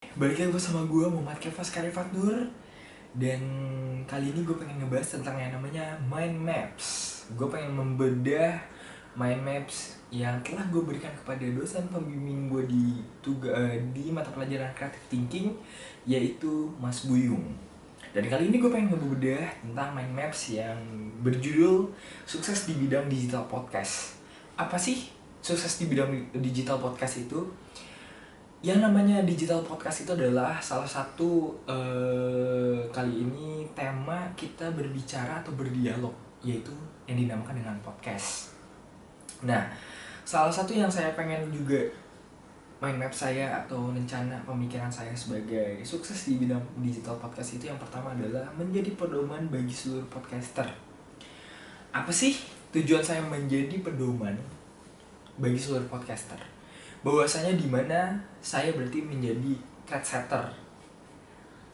Balik lagi bersama gue Muhammad Kefas Karifat Nur. Dan kali ini gue pengen ngebahas tentang yang namanya mind maps. Gue pengen membedah mind maps yang telah gue berikan kepada dosen pembimbing gue di mata pelajaran creative thinking, yaitu Mas Buyung. Dan kali ini gue pengen ngebedah tentang mind maps yang berjudul Sukses di Bidang Digital Podcast. Apa sih sukses di bidang digital podcast itu? Yang namanya digital podcast itu adalah salah satu kali ini tema kita berbicara atau berdialog, yaitu yang dinamakan dengan podcast. Nah, salah satu yang saya pengen juga mind map saya atau rencana pemikiran saya sebagai sukses di bidang digital podcast itu, yang pertama adalah menjadi pedoman bagi seluruh podcaster. Apa sih tujuan saya menjadi pedoman bagi seluruh podcaster? Bahwasanya di mana saya berarti menjadi trendsetter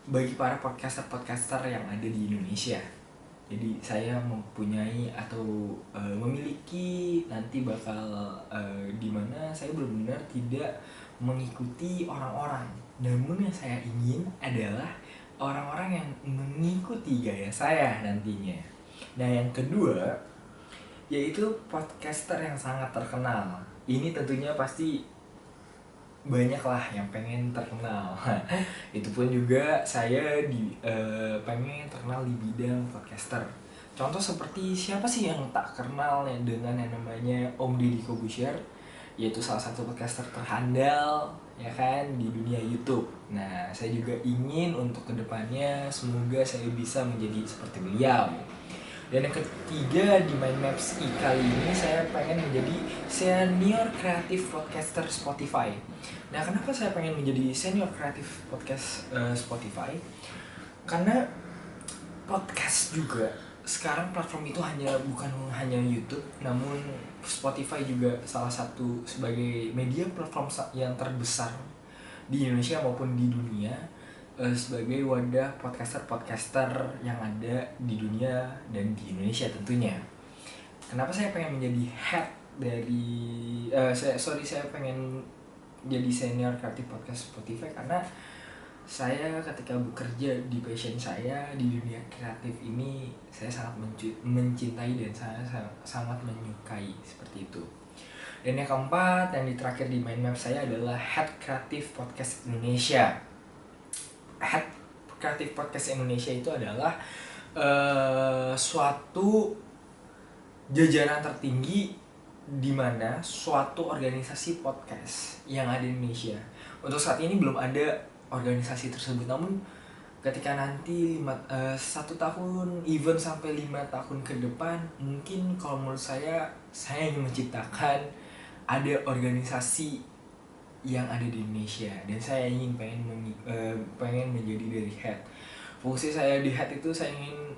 bagi para podcaster yang ada di Indonesia. Jadi saya mempunyai atau memiliki nanti bakal di mana saya benar-benar tidak mengikuti orang-orang. Namun yang saya ingin adalah orang-orang yang mengikuti gaya saya nantinya. Nah, yang kedua yaitu podcaster yang sangat terkenal. Ini tentunya pasti banyak lah yang pengen terkenal. Itu pun juga saya pengen terkenal di bidang podcaster. Contoh seperti siapa sih yang tak kenal dengan yang namanya Om Deddy Corbuzier, yaitu salah satu podcaster terhandal ya kan di dunia YouTube. Nah, saya juga ingin untuk kedepannya semoga saya bisa menjadi seperti beliau. Dan yang ketiga di Mind Maps kali ini saya pengen menjadi senior kreatif podcaster Spotify. Nah, kenapa saya pengen menjadi senior kreatif podcast Spotify? Karena podcast juga sekarang platform itu bukan hanya YouTube, namun Spotify juga salah satu sebagai media platform yang terbesar di Indonesia maupun di dunia, sebagai wadah podcaster-podcaster yang ada di dunia dan di Indonesia tentunya. Kenapa saya pengen menjadi head dari saya pengen jadi senior kreatif podcast Spotify? Karena saya ketika bekerja di passion saya di dunia kreatif ini, saya sangat mencintai dan saya sangat menyukai seperti itu. Dan yang keempat, yang terakhir di mind map saya adalah head kreatif podcast Indonesia. Head kreatif podcast Indonesia itu adalah suatu jajaran tertinggi di mana suatu organisasi podcast yang ada di Indonesia. Untuk saat ini belum ada organisasi tersebut, namun ketika nanti 1 tahun even sampai 5 tahun ke depan, mungkin kalau menurut saya ingin menciptakan ada organisasi yang ada di Indonesia, dan saya ingin pengen menjadi dari head. Fungsi saya di head itu saya ingin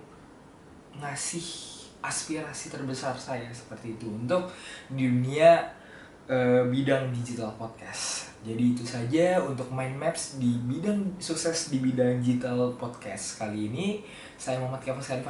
ngasih aspirasi terbesar saya seperti itu untuk dunia bidang digital podcast. Jadi itu saja untuk mind maps di bidang sukses di bidang digital podcast kali ini. Saya Muhammad Kefas Karifat